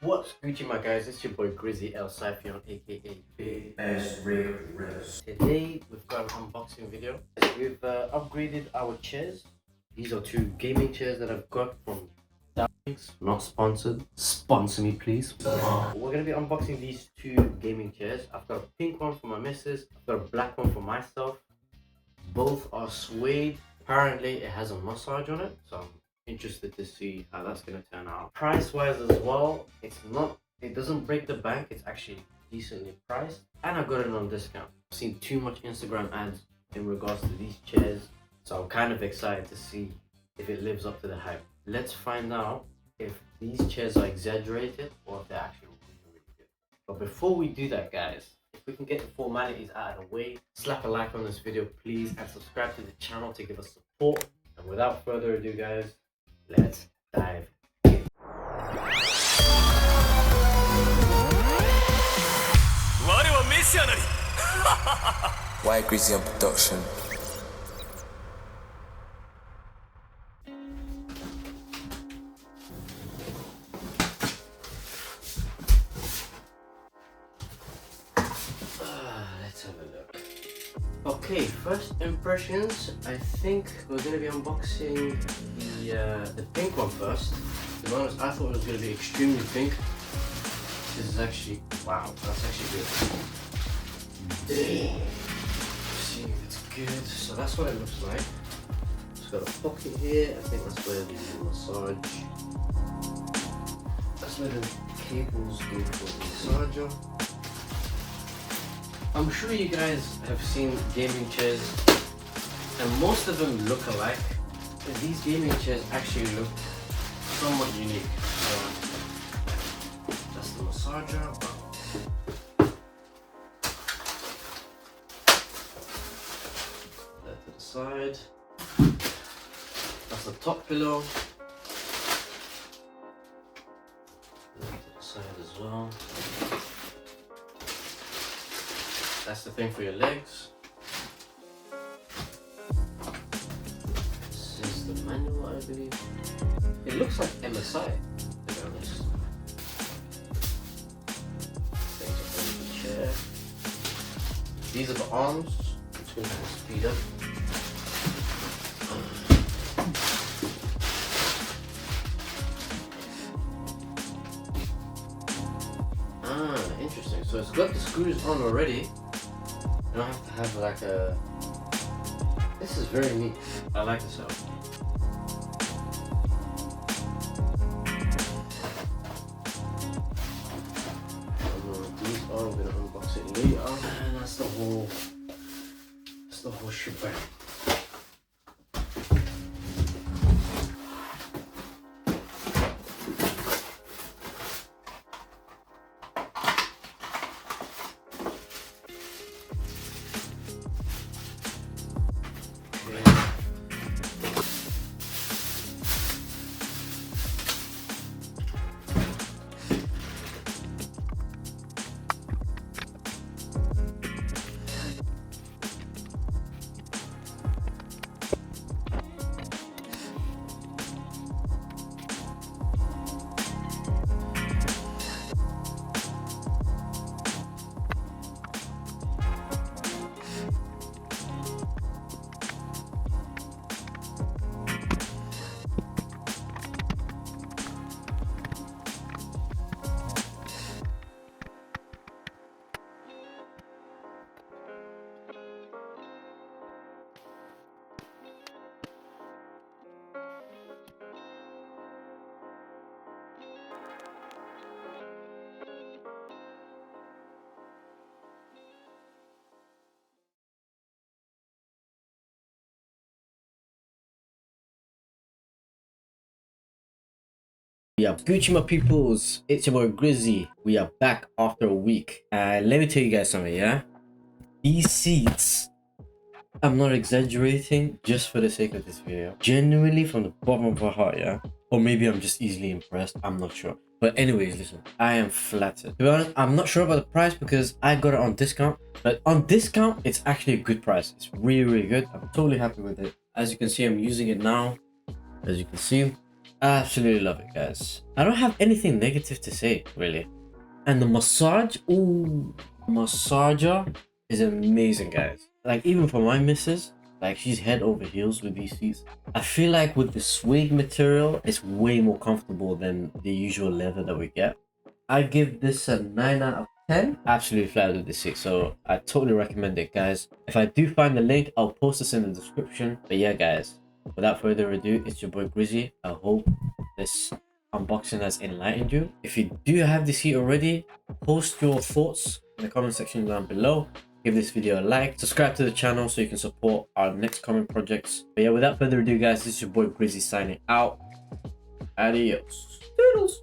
What's Gucci, my guys? It's your boy Grizzly El-Sypheon, aka Big Ass Rig Riz. Today we've got an unboxing video. We've upgraded our chairs. These are two gaming chairs that I've got from Downs. Not sponsored. Sponsor me, please. We're gonna be unboxing these two gaming chairs. I've got a pink one for my missus. I've got a black one for myself. Both are suede. Apparently, it has a massage on it, so I'm interested to see how that's gonna turn out. Price wise as well, it doesn't break the bank. It's actually decently priced, and I got it on discount. I've seen too much Instagram ads in regards to these chairs, so I'm kind of excited to see if it lives up to the hype. Let's find out if these chairs are exaggerated or if they're actually really good. But before we do that, guys, if we can get the formalities out of the way, slap a like on this video please, and subscribe to the channel to give us support. And without further ado, guys, let's dive in. Why Grizzy on production? Let's have a look. Okay, first impressions. I think we're gonna be unboxing the pink one first. To be honest, I thought it was gonna be extremely pink. This is actually, wow, that's actually good. See if it's good. So that's what it looks like. It's got a pocket here. I think that's where the massage. That's where the cables go for the massager. I'm sure you guys have seen gaming chairs, and most of them look alike. But these gaming chairs actually look somewhat unique. So that's the massager. That to the side. That's the top pillow. That to the side as well. That's the thing for your legs. This is the manual, I believe. It looks like MSI, to be honest. Things are on the chair. These are the arms. I'm just going to speed up. Interesting. So it's got the screws on already. I don't have to have like a... This is very neat. I like this out. These are, I'm gonna unbox it later. And that's the whole shebang. Yeah, Gucci my peoples, it's your boy Grizzy. We are back after a week. Let me tell you guys something, yeah? These seats, I'm not exaggerating just for the sake of this video. Genuinely from the bottom of my heart, yeah? Or maybe I'm just easily impressed, I'm not sure. But anyways, listen, I am flattered. To be honest, I'm not sure about the price because I got it on discount. But on discount, it's actually a good price. It's really, really good. I'm totally happy with it. As you can see, I'm using it now. As you can see, I absolutely love it, guys. I don't have anything negative to say, really. And the massage, ooh, massager is amazing, guys. Like, even for my missus, like, she's head over heels with these seats. I feel like with the suede material, it's way more comfortable than the usual leather that we get. I give this a 9 out of 10. Absolutely flat with the seat, so I totally recommend it, guys. If I do find the link, I'll post this in the description. But yeah, guys, without further ado, it's your boy Grizzy. I hope this unboxing has enlightened you. If you do have this seat already, post your thoughts in the comment section down below. Give this video a like, subscribe to the channel so you can support our next coming projects. But yeah, without further ado, guys, this is your boy Grizzy signing out. Adios. Toodles.